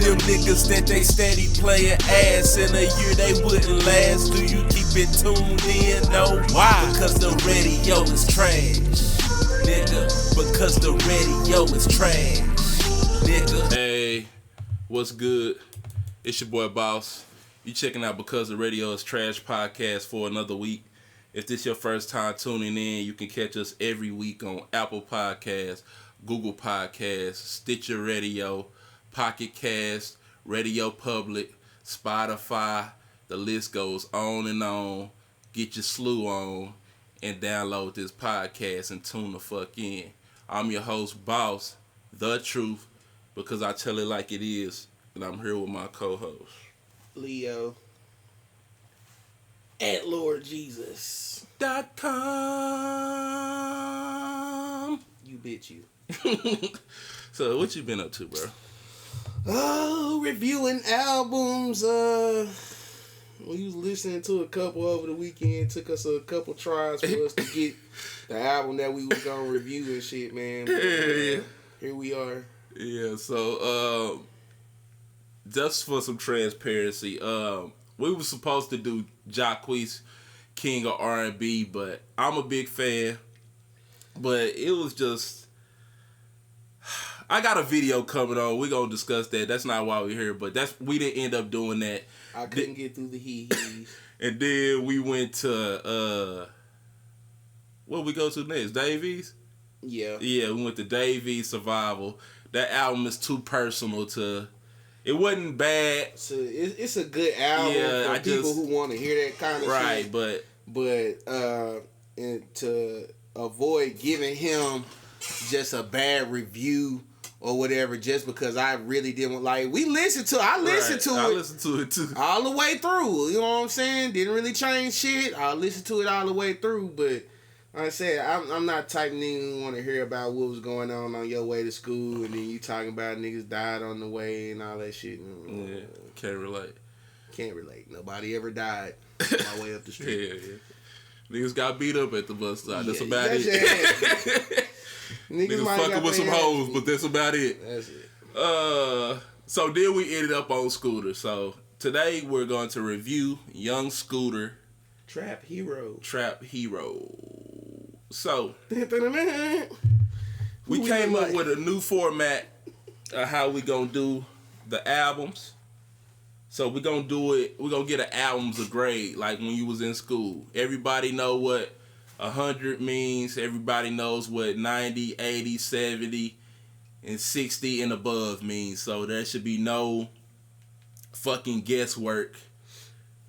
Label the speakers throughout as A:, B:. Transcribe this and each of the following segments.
A: them niggas that they steady playing ass. In a year they wouldn't last. Do you keep it tuned in? No. Why? Because the radio is trash, nigga. Because the radio is trash, nigga.
B: Hey, what's good? It's your boy Boss. You checking out Because the Radio is Trash podcast for another week. If this your first time tuning in, you can catch us every week on Apple Podcasts, Google Podcasts, Stitcher Radio, Pocket Cast, Radio Public, Spotify. The list goes on and on. Get your slew on and download this podcast and tune the fuck in. I'm your host, Boss, the truth, because I tell it like it is, and I'm here with my co-host,
C: Leo at LordJesus.com. You bitch you.
B: So what you been up to, bro?
C: Oh, reviewing albums. We was listening to a couple over the weekend. Took us a couple tries for us to get the album that we was gonna review and shit, man. But,
B: Yeah.
C: Here we are.
B: Yeah, so just for some transparency, we were supposed to do Jacquees, King of R&B, but I'm a big fan. But it was just, I got a video coming on. We're gonna discuss that. That's not why we're here, but we didn't end up doing that.
C: I couldn't get through the hee-hees.
B: And then we went to what we go to next? Davies?
C: Yeah.
B: Yeah, we went to Davies Survival. That album is too personal to. It wasn't bad.
C: So it's a good album for people who want to hear that kind of shit.
B: Right,
C: but and to avoid giving him just a bad review or whatever, just because I really didn't like. I listened to
B: I listened to it too
C: all the way through. You know what I'm saying? Didn't really change shit. I listened to it all the way through, but. Like I said, I'm not type nigga who want to hear about what was going on your way to school, and then you talking about niggas died on the way and all that shit.
B: Yeah, can't relate.
C: Can't relate. Nobody ever died on my way up the street.
B: Yeah. Niggas got beat up at the bus stop. That's about it. Niggas fucking with some hoes, but that's about it.
C: That's it.
B: So then we ended up on Scooter. So today we're going to review Young Scooter.
C: Trap Hero.
B: So, we came up with a new format of how we gonna do the albums. So we're gonna do it, we're gonna get an album's a grade, like when you was in school. Everybody know what 100 means. Everybody knows what 90, 80, 70, and 60 and above means. So there should be no fucking guesswork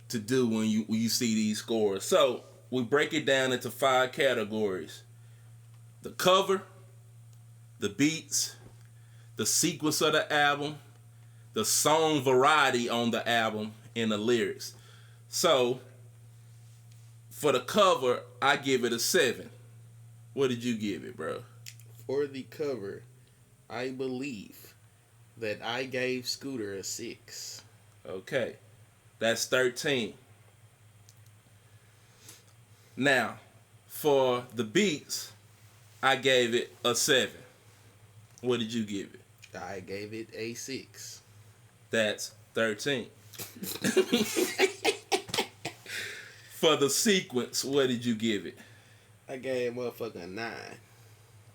B: to do when you see these scores. So we break it down into 5 categories: the cover, the beats, the sequence of the album, the song variety on the album, and the lyrics. So for the cover, I give it a 7. What did you give it, bro?
C: For the cover, I believe that I gave Scooter a 6.
B: Okay, that's 13. Now, for the beats, I gave it a 7. What did you give it?
C: I gave it a 6.
B: That's 13. For the sequence, what did you give it?
C: I gave motherfucker a 9.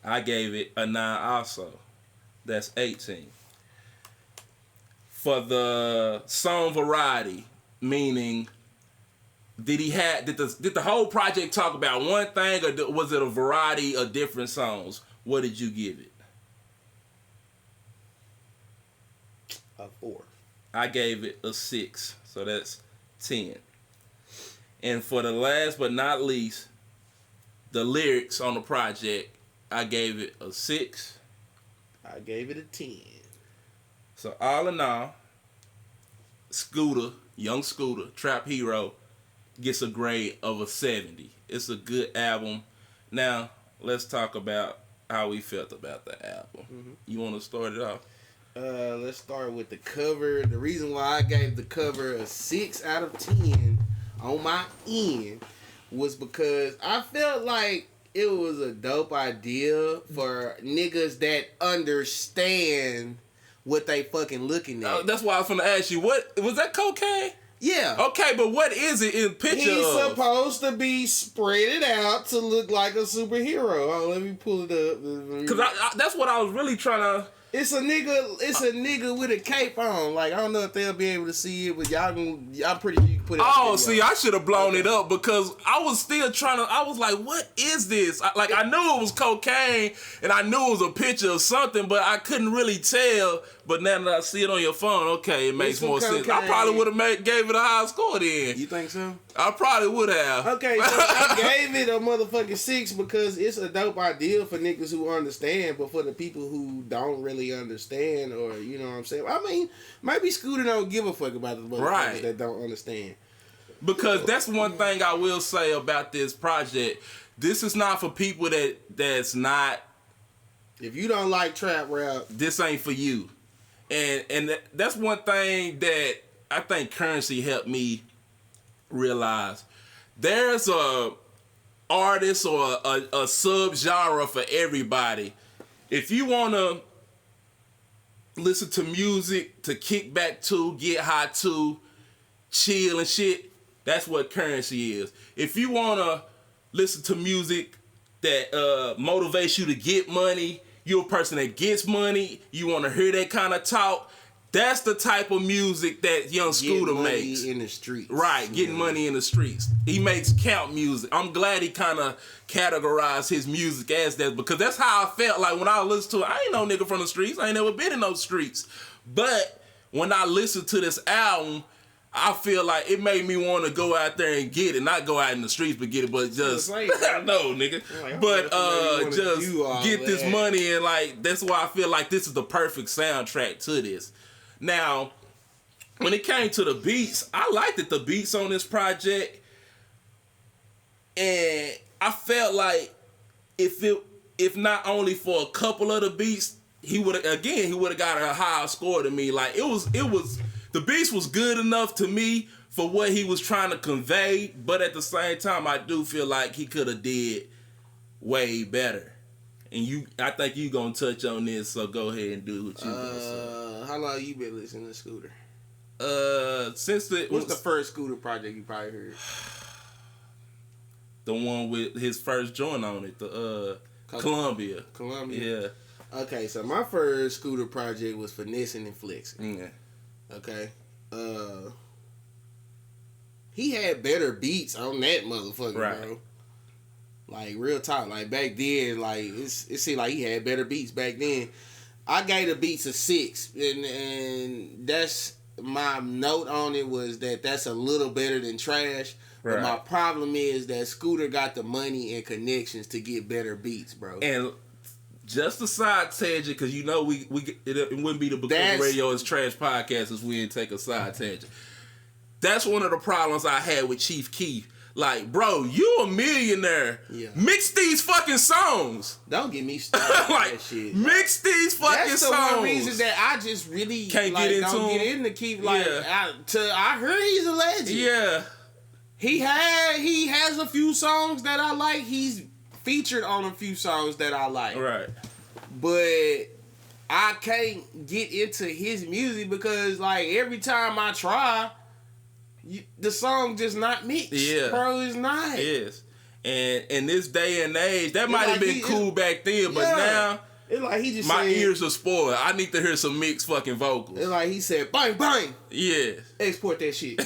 B: I gave it a 9 also. That's 18. For the song variety, meaning did the whole project talk about one thing, or was it a variety of different songs? What did you give it?
C: A 4.
B: I gave it a 6, so that's 10. And for the last but not least, the lyrics on the project, I gave it a 6.
C: I gave it a 10.
B: So all in all, Scooter, Young Scooter, Trap Hero, gets a grade of a 70. It's a good album. Now, let's talk about how we felt about the album. Mm-hmm. You want to start it off?
C: Let's start with the cover. The reason why I gave the cover a 6 out of 10 on my end was because I felt like it was a dope idea for niggas that understand what they fucking looking at.
B: That's why I was gonna ask you, what was that cocaine?
C: Yeah.
B: Okay, but what is it in picture
C: He's
B: of?
C: supposed to be spread out to look like a superhero. Oh, let me pull it up.
B: Because that's what I was really trying to...
C: It's a nigga with a cape on. Like, I don't know if they'll be able to see it, but I'm pretty sure you can put it
B: Oh, see, I should have blown it up because I was still trying to... I was like, what is this? I knew it was cocaine, and I knew it was a picture of something, but I couldn't really tell. But now that I see it on your phone, okay, it makes more sense. I probably would have gave it a high score then.
C: You think so?
B: I probably would have.
C: Okay, so I gave it a motherfucking 6 because it's a dope idea for niggas who understand, but for the people who don't really understand, or you know what I'm saying? I mean, maybe Scooter don't give a fuck about the motherfuckers that don't understand.
B: Because that's one thing I will say about this project. This is not for people that's not...
C: If you don't like trap rap,
B: this ain't for you. And that's one thing that I think Currency helped me realize. There's a artist or a sub-genre for everybody. If you want to listen to music, to kick back to, get high to, chill and shit, that's what Currency is. If you want to listen to music that motivates you to get money, you're a person that gets money, you want to hear that kind of talk, that's the type of music that Young Scooter makes.
C: Getting money in the streets.
B: Right, getting money in the streets. He makes count music. I'm glad he kind of categorized his music as that, because that's how I felt like when I listened to it. I ain't no nigga from the streets. I ain't never been in those streets. But when I listened to this album, I feel like it made me want to go out there and get it. Not go out in the streets, but get it, but just, I know, nigga.
C: Like,
B: but just get this money, and like, that's why I feel like this is the perfect soundtrack to this. Now, when it came to the beats, I liked it, the beats on this project. And I felt like if not only for a couple of the beats, he would have got a higher score than me. Like, it was the beats was good enough to me for what he was trying to convey, but at the same time, I do feel like he could have did way better. And I think you gonna touch on this, so go ahead and do what you gonna say.
C: How long you been listening to Scooter?
B: Since
C: what's the first Scooter project you probably heard?
B: The one with his first joint on it, the Columbia.
C: Columbia.
B: Yeah.
C: Okay, so my first Scooter project was Finessing and Flexing.
B: Yeah.
C: Okay. He had better beats on that motherfucker, bro. Like, real talk. Like, back then, like, it seemed like he had better beats back then. I gave the beats a 6, and that's my note on it was that's a little better than trash. But my problem is that Scooter got the money and connections to get better beats, bro.
B: And just a side tangent, because you know it wouldn't be the Because Radio is Trash podcast if we didn't take a side tangent. That's one of the problems I had with Chief Keef. Like, bro, you a millionaire. Yeah. Mix these fucking songs.
C: Don't get me started like, that shit.
B: Mix these fucking songs.
C: That's the one reason that I just really
B: can't get into
C: Keef. Like, I heard he's a legend.
B: Yeah.
C: He has a few songs that I like. He's featured on a few songs that I like.
B: Right.
C: But I can't get into his music because, like, every time I try, the song just not mixed. Yeah. Bro, it's not.
B: It is. And in this day and age, that might have been cool back then, but now
C: it's like he just
B: my ears are spoiled. I need to hear some mixed fucking vocals.
C: It's like he said, bang, bang.
B: Yeah.
C: Export that shit.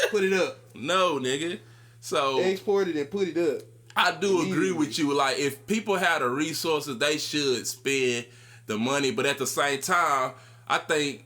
C: Put it up.
B: No, nigga. So
C: export it and put it up.
B: I do agree with you. Like, if people had the resources, they should spend the money. But at the same time, I think...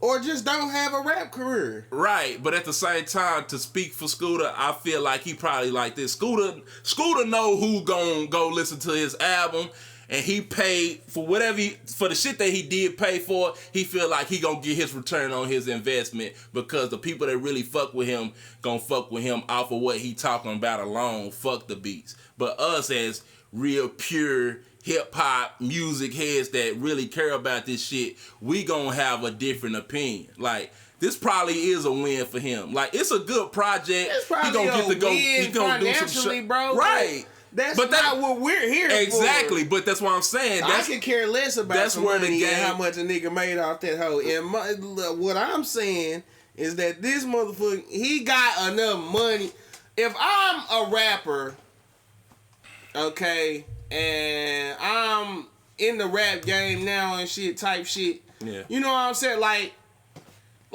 C: Or just don't have a rap career.
B: Right. But at the same time, to speak for Scooter, I feel like he probably like this. Scooter know who gon' go listen to his album. And he paid for for the shit that he did pay for. He feel like he gonna get his return on his investment because the people that really fuck with him gonna fuck with him off of what he talking about alone. Fuck the beats. But us as real pure hip hop music heads that really care about this shit, we gonna have a different opinion. Like, this probably is a win for him. Like, it's a good project.
C: It's probably he gonna do some shit, bro.
B: Right.
C: That's not what we're here for.
B: Exactly, but that's what I'm saying.
C: I can care less about
B: that's
C: some
B: where
C: money
B: the game,
C: and how much a nigga made off that hoe. And what I'm saying is that this motherfucker, he got enough money. If I'm a rapper, okay, and I'm in the rap game now and shit, type shit, you know what I'm saying? Like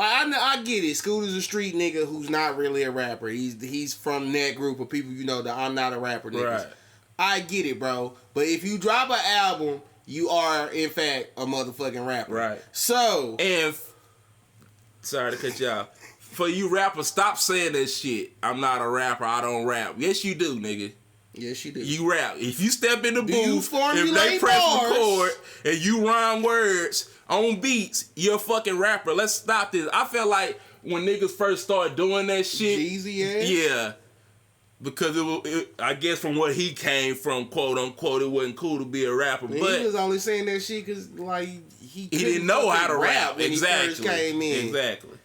C: I get it. Scooter's a street nigga who's not really a rapper. He's from that group of people, you know, that I'm not a rapper niggas.
B: Right.
C: I get it, bro. But if you drop an album, you are, in fact, a motherfucking rapper.
B: Right.
C: So.
B: And, sorry to cut you off. For you rappers, stop saying that shit. I'm not a rapper. I don't rap. Yes, you do, nigga.
C: Yes, you do.
B: You rap. If you step in the booth,
C: if
B: they press record, and you rhyme words on beats, you're a fucking rapper. Let's stop this. I feel like when niggas first started doing that shit.
C: Jeezy ass?
B: Yeah. Because I guess from where he came from, quote unquote, it wasn't cool to be a rapper.
C: Man,
B: but
C: he was only saying that shit because, like, he
B: didn't know how to rap
C: when
B: exactly.
C: he first came in.
B: Exactly.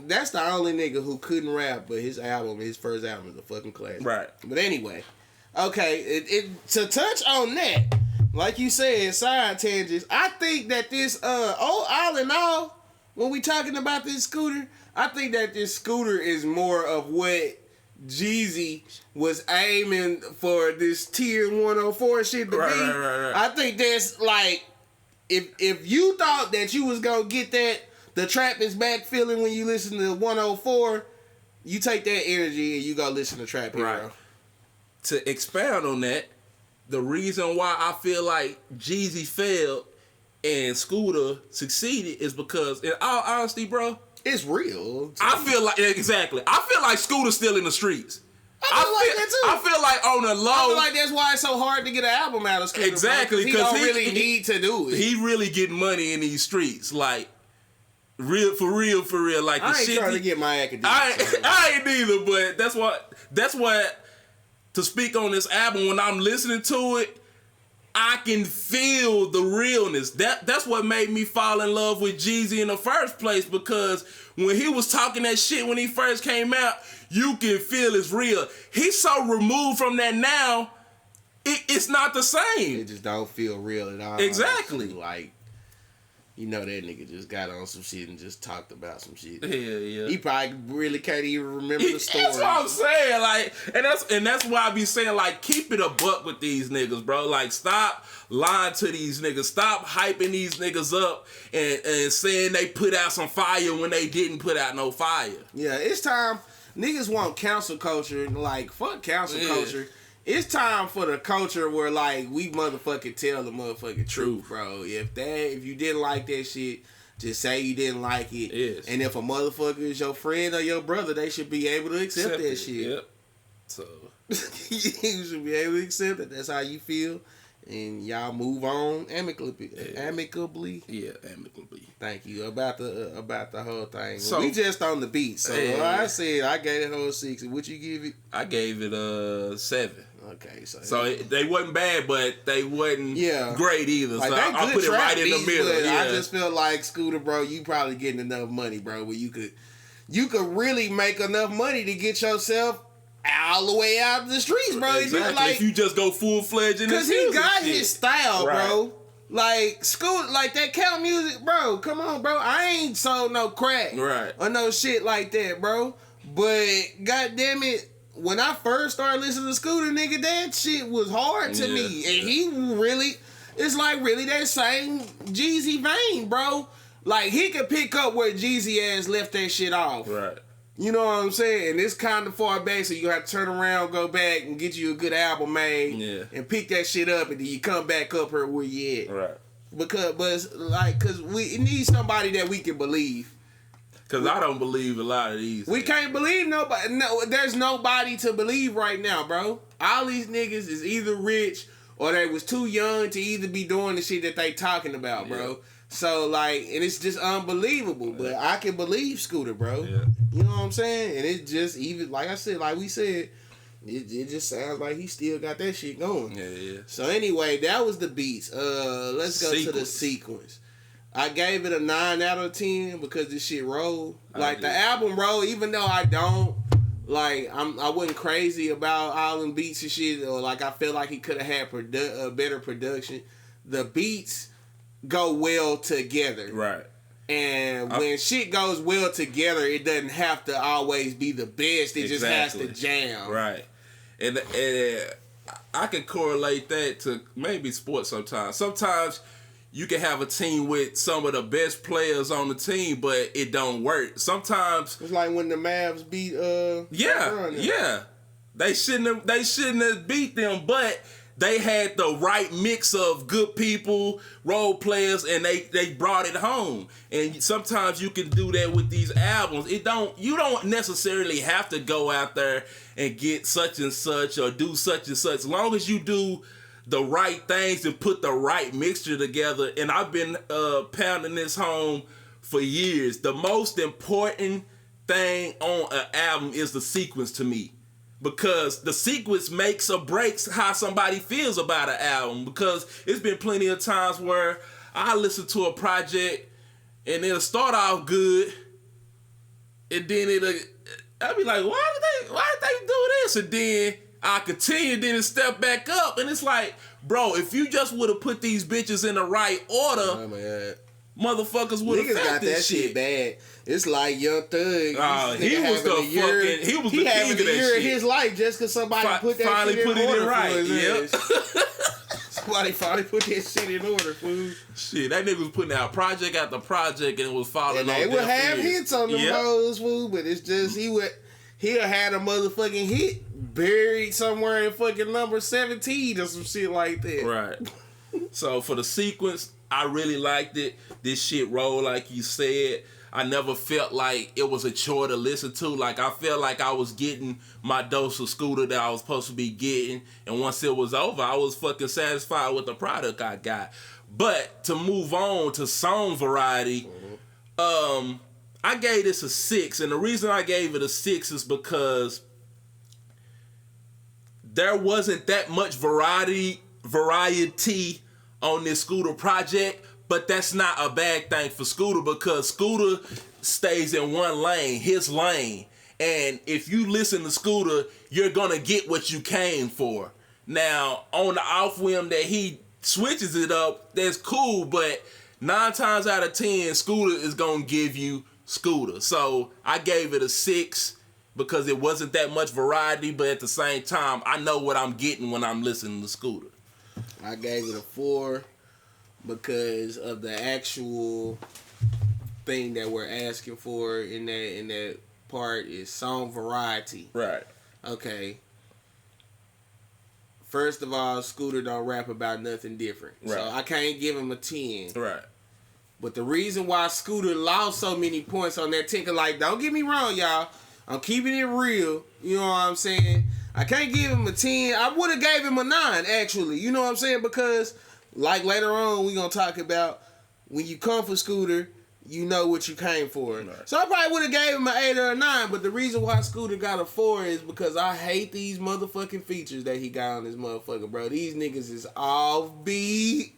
C: That's the only nigga who couldn't rap, but his first album is a fucking classic.
B: Right.
C: But anyway, okay, to touch on that, like you said, side tangents, I think that this, all in all, when we talking about this Scooter, I think that this Scooter is more of what Jeezy was aiming for this tier 104 shit to be.
B: Right.
C: I think that's like, if you thought that you was gonna get that the trap is back feeling when you listen to 104, you take that energy and you go listen to Trap Hero.
B: Right. To expound on that, the reason why I feel like Jeezy failed and Scooter succeeded is because, in all honesty, bro,
C: it's real.
B: I feel like, exactly. I feel like Scooter's still in the streets.
C: I feel like that too.
B: I feel like on the low.
C: I feel like that's why it's so hard to get an album out of Scooter.
B: Exactly,
C: because he don't really need to do it.
B: He really getting money in these streets, like real for real. Like
C: I
B: the
C: ain't
B: shit
C: trying to get my academics.
B: I ain't either, but that's what. To speak on this album, when I'm listening to it, I can feel the realness. That's what made me fall in love with Jeezy in the first place, because when he was talking that shit when he first came out, you can feel it's real. He's so removed from that now, it's not the same.
C: It just don't feel real at all.
B: Exactly.
C: Like, you know that nigga just got on some shit and just talked about some shit.
B: Yeah.
C: He probably really can't even remember the story.
B: That's what I'm saying. Like, and that's why I be saying, like, keep it a buck with these niggas, bro. Like, stop lying to these niggas. Stop hyping these niggas up and saying they put out some fire when they didn't put out no fire.
C: Yeah, it's time. Niggas want cancel culture, and like, fuck cancel culture. It's time for the culture where, like, we motherfucking tell the motherfucking truth, bro. If you didn't like that shit, just say you didn't like it.
B: Yes.
C: And if a motherfucker is your friend or your brother, they should be able to accept that shit.
B: Yep. So
C: you should be able to accept it. That's how you feel. And y'all move on amicably. Amicably.
B: Yeah, amicably.
C: Thank you. About the whole thing.
B: So,
C: we just on the beat. So I said I gave it a whole 6. What you give it?
B: I gave it 7.
C: Okay,
B: so they wasn't bad, but they wasn't great either.
C: Like,
B: so I put it right in the middle.
C: I just feel like, Scooter, bro, you probably getting enough money, bro, where you could really make enough money to get yourself all the way out of the streets, bro.
B: Exactly. If you just go full-fledged in this music.
C: Because he got his style, bro. Like, Scooter, like that count music, bro. Come on, bro. I ain't sold no crack.
B: Right.
C: Or no shit like that, bro. But, goddamn it, when I first started listening to Scooter, nigga, that shit was hard to me. And he really, it's like really that same Jeezy vein, bro. Like, he could pick up where Jeezy ass left that shit off.
B: Right.
C: You know what I'm saying? And it's kind of far back, so you have to turn around, go back, and get you a good album made, and pick that shit up, and then you come back up here where you at.
B: Right.
C: Because we need somebody that we can believe.
B: Because I don't believe a lot of these.
C: We can't believe nobody. No, there's nobody to believe right now, bro. All these niggas is either rich or they was too young to either be doing the shit that they talking about, bro. So, like, and it's just unbelievable. But I can believe Scooter, bro.
B: Yeah.
C: You know what I'm saying? And it just, even, like I said, like we said, it just sounds like he still got that shit going.
B: Yeah.
C: So, anyway, that was the beats. Let's go to the sequence. I gave it a 9 out of 10 because this shit rolled. Like, the album rolled, even though I don't Like I wasn't crazy about all them beats and shit, or like I feel like he could have had better production. The beats go well together,
B: Right?
C: And when shit goes well together, it doesn't have to always be the best. It just has to jam,
B: right? And I can correlate that to maybe sports sometimes. Sometimes you can have a team with some of the best players on the team, but it don't work. Sometimes
C: it's like when the Mavs beat
B: yeah. They shouldn't have beat them, but they had the right mix of good people, role players, and they brought it home. And sometimes you can do that with these albums. You don't necessarily have to go out there and get such and such or do such and such. As long as you do the right things and put the right mixture together. And I've been pounding this home for years. The most important thing on an album is the sequence to me. Because the sequence makes or breaks how somebody feels about an album. Because it's been plenty of times where I listen to a project and it'll start off good, and then I'll be like, why did they do this? And then I continue, then it step back up, and it's like, bro, if you just would have put these bitches in the right order,
C: oh my God,
B: motherfuckers would have
C: got that shit bad. It's like Young Thug.
B: He was the king of that shit.
C: Year of his life just because somebody put that shit in order. Right. Yep. Somebody finally put that shit in order, fool.
B: Shit, that nigga was putting out project after project and it was following. And
C: they would have hits on them hoes, fool. But it's just he'll had a motherfucking hit buried somewhere in fucking number 17 or some shit like that.
B: Right. So for the sequence, I really liked it. This shit rolled like you said. I never felt like it was a chore to listen to. Like, I felt like I was getting my dose of Scooter that I was supposed to be getting. And once it was over, I was fucking satisfied with the product I got. But to move on to song variety, I gave this a 6. And the reason I gave it a 6 is because there wasn't that much variety on this Scooter project. But that's not a bad thing for Scooter because Scooter stays in one lane, his lane. And if you listen to Scooter, you're going to get what you came for. Now, on the off whim that he switches it up, that's cool. But 9 times out of 10, Scooter is going to give you Scooter. So I gave it a 6 because it wasn't that much variety. But at the same time, I know what I'm getting when I'm listening to Scooter.
C: I gave it a 4. Because of the actual thing that we're asking for in that part is song variety.
B: Right.
C: Okay. First of all, Scooter don't rap about nothing different. Right. So I can't give him a 10.
B: Right.
C: But the reason why Scooter lost so many points on that ticket, like, don't get me wrong, y'all. I'm keeping it real. You know what I'm saying? I can't give him a 10. I would have gave him a 9, actually. You know what I'm saying? Because like later on, we gonna talk about when you come for Scooter, you know what you came for. Right. So I probably would have gave him an 8 or a 9, but the reason why Scooter got a 4 is because I hate these motherfucking features that he got on this motherfucker, bro. These niggas is offbeat.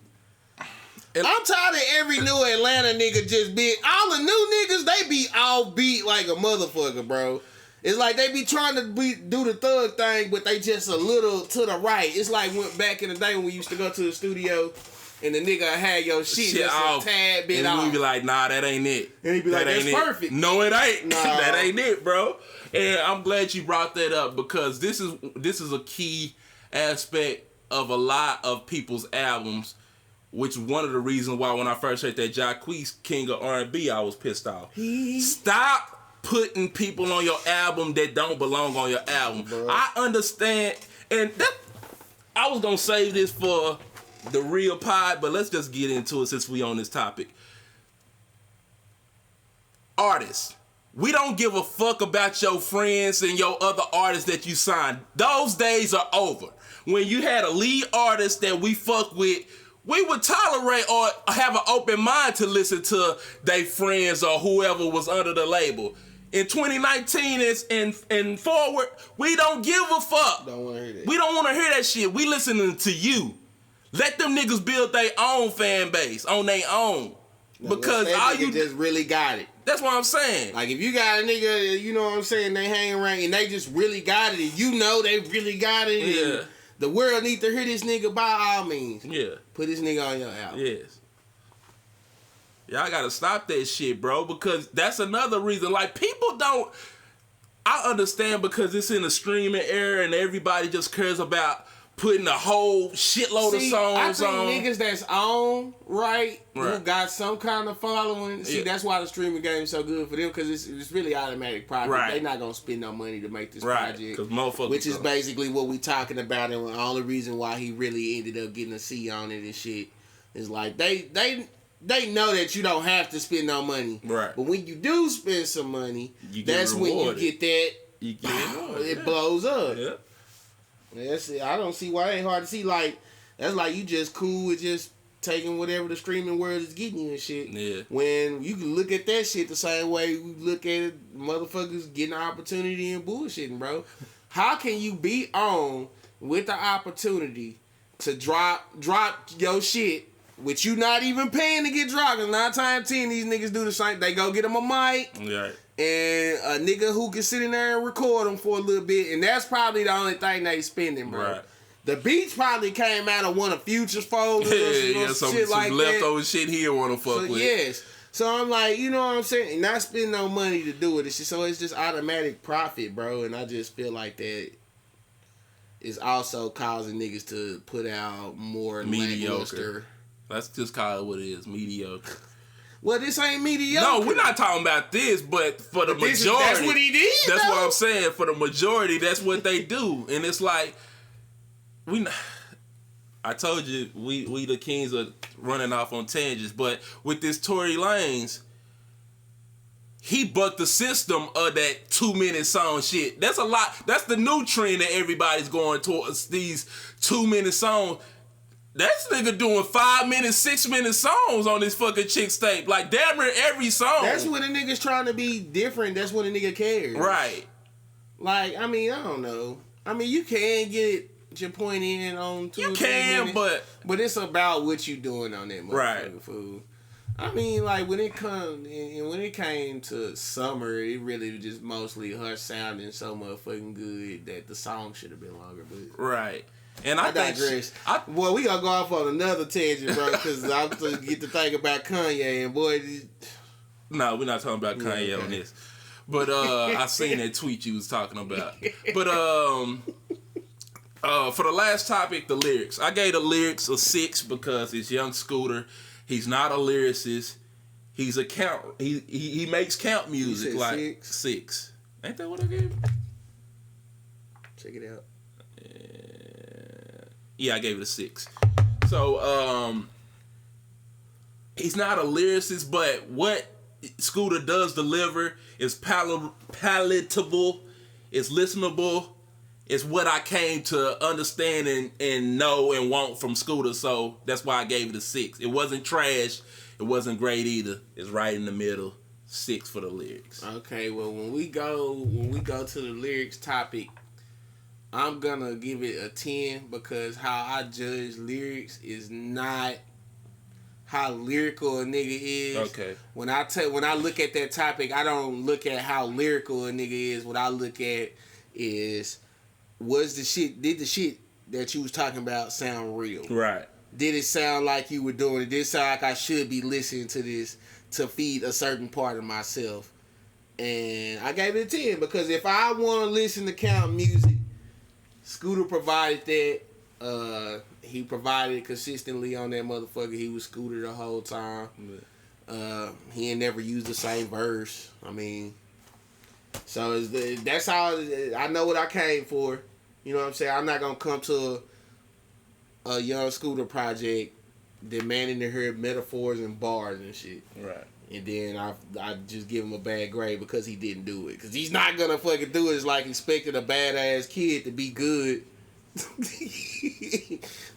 C: And I'm tired of every new Atlanta nigga just being, all the new niggas, they be offbeat like a motherfucker, bro. It's like they be trying to do the thug thing, but they just a little to the right. It's like went back in the day when we used to go to the studio and the nigga had your shit just
B: off,
C: a tad bit off.
B: And we be like, nah, that ain't it.
C: And he be like, that's perfect.
B: No, it ain't. Nah. That ain't it, bro. And I'm glad you brought that up because this is a key aspect of a lot of people's albums, which is one of the reasons why when I first heard that Jacquees King of R&B, I was pissed off. Stop putting people on your album that don't belong on your album. Bro. I understand, and I was gonna save this for the real pod, but let's just get into it since we on this topic. Artists, we don't give a fuck about your friends and your other artists that you signed. Those days are over. When you had a lead artist that we fuck with, we would tolerate or have an open mind to listen to their friends or whoever was under the label. In 2019 and forward, we don't give a fuck.
C: Don't want to hear that.
B: We don't want to hear that shit. We listening to you. Let them niggas build their own fan base on their own.
C: No, because all you just really got it.
B: That's what I'm saying.
C: Like, if you got a nigga, you know what I'm saying, they hang around and they just really got it, and you know they really got it, and the world need to hear this nigga by all means.
B: Yeah.
C: Put this nigga on your album.
B: Yes. Y'all gotta stop that shit, bro, because that's another reason. Like, people don't... I understand because it's in the streaming era and everybody just cares about putting a whole shitload of songs on.
C: I think niggas that's on, right, who got some kind of following, that's why the streaming game is so good for them, because it's really automatic profit.
B: Right.
C: They not going to spend no money to make this
B: right.
C: project.
B: Motherfuckers
C: which is basically what we talking about, and the only reason why he really ended up getting a C on it and shit is like, they know that you don't have to spend no money.
B: Right.
C: But when you do spend some money, that's when you get that, it blows up.
B: Yeah.
C: That's it. I don't see why it ain't hard to see. Like, that's like you just cool with just taking whatever the streaming world is getting you and shit.
B: Yeah.
C: When you can look at that shit the same way we look at it, motherfuckers getting an opportunity and bullshitting, bro. How can you be on with the opportunity to drop your shit, which you not even paying to get dropped? 'Cause 9 times out of 10 these niggas do the same. They go get them a mic.
B: Right.
C: And a nigga who can sit in there and record them for a little bit. And that's probably the only thing they spending, bro. Right. The beats probably came out of one of Future's folders or some shit like that. Some
B: leftover shit he want to fuck with.
C: Yes. So I'm like, you know what I'm saying? Not spending no money to do it. So it's just automatic profit, bro. And I just feel like that is also causing niggas to put out more
B: mediocre. Let's just call it what it is, mediocre.
C: Well, this ain't mediocre.
B: No, we're not talking about this, but for the majority.
C: That's what he did,
B: That's what I'm saying. For the majority, that's what they do. And it's like, I told you, we the kings of running off on tangents, but with this Tory Lanez, he bucked the system of that 2-minute song shit. That's a lot. That's the new trend that everybody's going towards, these 2-minute songs. That's nigga doing 5-minute, 6-minute songs on this fucking chick's tape. Like, damn near every song.
C: That's when a nigga's trying to be different. That's when a nigga cares.
B: Right.
C: Like, I mean, I don't know. I mean, you can get your point in on 2
B: You can,
C: but it's about what you doing on that motherfucking food. I mean, like, when it came to Summer, it really was just mostly her sounding so motherfucking good that the song should have been longer. But
B: right. And I
C: digress. Boy, we gonna go off on another tangent, bro, because I'm to get to think about Kanye, and boy,
B: no, we're not talking about Kanye on this. But I seen that tweet you was talking about. But for the last topic, the lyrics. I gave the lyrics a 6 because it's Young Scooter. He's not a lyricist. He's a count. He makes count music. Like 6. Ain't that what I gave?
C: Check it out.
B: Yeah, I gave it a 6. So, he's not a lyricist, but what Scooter does deliver is palatable, it's listenable, it's what I came to understand and know and want from Scooter, so that's why I gave it a 6. It wasn't trash, it wasn't great either. It's right in the middle. 6 for the lyrics.
C: Okay, well, when we go to the lyrics topic, I'm gonna give it a 10 because how I judge lyrics is not how lyrical a nigga is.
B: Okay.
C: When I look at that topic, I don't look at how lyrical a nigga is. What I look at is, did the shit that you was talking about sound real?
B: Right.
C: Did it sound like you were doing it? Did it sound like I should be listening to this to feed a certain part of myself? And I gave it a 10 because if I want to listen to count music, Scooter provided that. He provided it consistently on that motherfucker. He was Scooter the whole time. He ain't never used the same verse. I mean, so that's how I know what I came for. You know what I'm saying? I'm not gonna come to a Young Scooter project demanding to hear metaphors and bars and shit. Right. And then I just give him a bad grade because he didn't do it. Because he's not going to fucking do it. It's like expecting a badass kid to be good.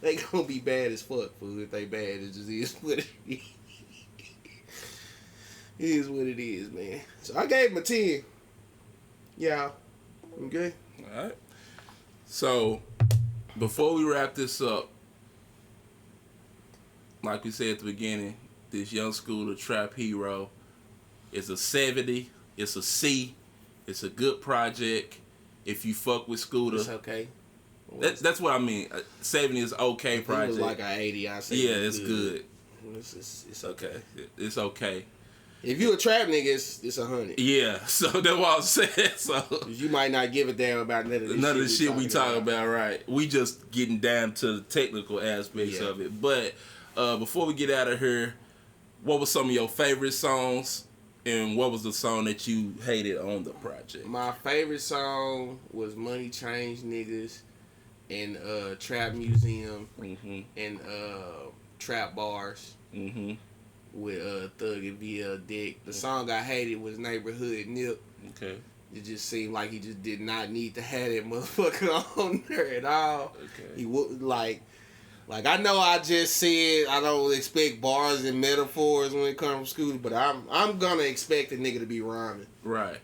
C: They going to be bad as fuck, fool. If they bad, it just is what it is. It is what it is, man. So I gave him a 10. Yeah. Okay?
B: Alright. So, before we wrap this up, like we said at the beginning, this Young Scooter trap hero It's a 70. It's a C. It's a good project. If you fuck with Scooter,
C: It's okay.
B: that's what I mean. 70 is okay
C: If it
B: project.
C: was like an 80, I say
B: Yeah, it's good.
C: It's
B: Okay, it's okay.
C: If you a trap nigga, it's 100.
B: Yeah, so that's what I was saying. So
C: You might not give a damn about none of this
B: none of the shit we talking about, right? We just getting down to the technical aspects
C: Yeah.
B: of it. But before we get out of here, what were some of your favorite songs, and what was the song that you hated on the project?
C: My favorite song was Money Change Niggas and Trap Museum
B: Mm-hmm.
C: and Trap Bars
B: Mm-hmm.
C: with Thug and VL Dick. The song I hated was Neighborhood Nip.
B: Okay.
C: It just seemed like he just did not need to have that motherfucker on there at all.
B: Okay.
C: He would like I know I just said I don't expect bars and metaphors when it comes from school, but I'm gonna expect a nigga to be rhyming.
B: Right.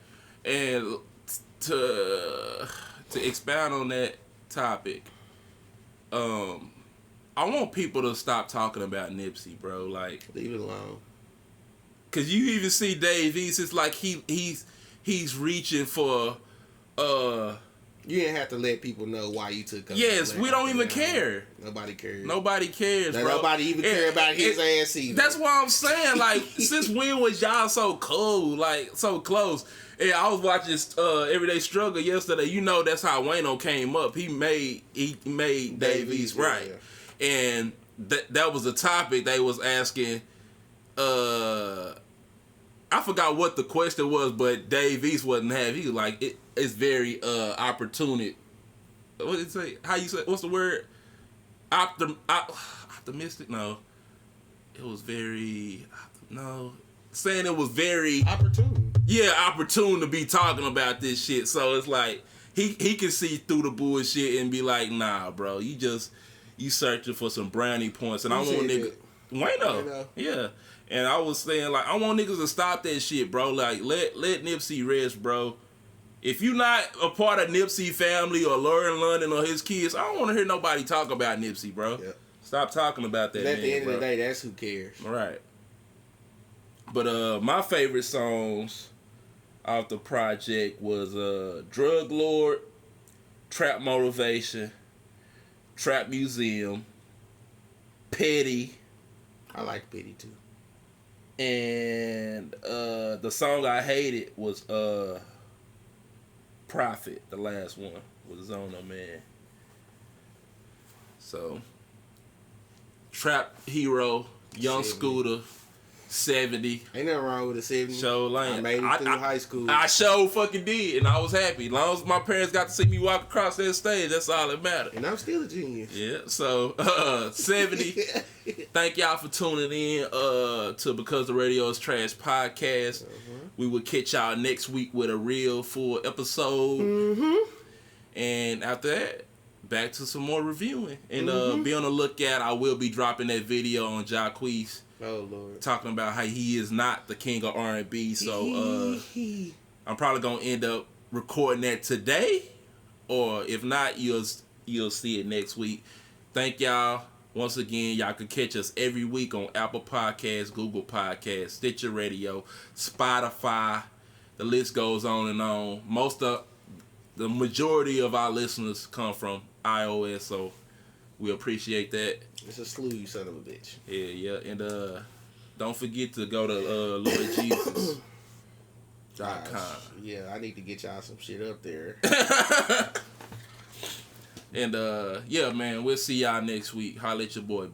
B: And to expound on that topic, I want people to stop talking about Nipsey, bro. Like,
C: Leave it alone.
B: cause you even see Dave East, it's like he's reaching for
C: You didn't have to let people know why you took up.
B: yes, we don't even care.
C: Nobody cares.
B: Nobody cares,
C: Now,
B: bro.
C: nobody even care about his ass either.
B: That's what I'm saying. Like, since when was y'all so cool? Like, so close? Yeah, I was watching Everyday Struggle yesterday. You know, that's how Wayno came up. He made Dave East, right?
C: Yeah.
B: And that was the topic they was asking. I forgot what the question was, but Dave East wasn't having. He was like, it's very opportunity. What did it say? How you say? What's the word? Optimistic? No. It was very saying it was very
C: Opportune.
B: yeah, opportune to be talking about this shit. So it's like he can see through the bullshit and be like, nah, bro, you searching for some brownie points, and I want niggas. Wayno. Yeah. And I was saying, like, I want niggas to stop that shit, bro. Like, let Nipsey rest, bro. If you not a part of Nipsey family or Lauren London or his kids, I don't want to hear nobody talk about Nipsey, bro.
C: Yep.
B: Stop talking about that,
C: At
B: man,
C: the end
B: bro.
C: of the day, that's who cares.
B: Right. But my favorite songs off the project was Drug Lord, Trap Motivation, Trap Museum, Petty,
C: I like Petty too.
B: and the song I hated was Prophet, the last one was Zona, man. So Trap Hero, Young
C: 70.
B: Scooter, 70.
C: Ain't nothing wrong with a 70.
B: Show lane.
C: I made it through high school.
B: I sure fucking did, and I was happy. As long as my parents got to see me walk across that stage, that's all that mattered.
C: And I'm still a genius.
B: Yeah, so 70. Thank y'all for tuning in to Because the Radio is Trash podcast. We will catch y'all next week with a real full episode. And after that, back to some more reviewing. And be on the lookout. I will be dropping that video on Jacquees.
C: Oh, Lord.
B: Talking about how he is not the king of R&B. So I'm probably going to end up recording that today. Or if not, you'll see it next week. Thank y'all. Once again, y'all can catch us every week on Apple Podcasts, Google Podcasts, Stitcher Radio, Spotify. The list goes on and on. The majority of our listeners come from iOS, so we appreciate that.
C: It's a slew, you son of a bitch.
B: Yeah. And don't forget to go to LordJesus.com.
C: Yeah, I need to get y'all some shit up there.
B: And yeah, man, we'll see y'all next week. Holla at your boy.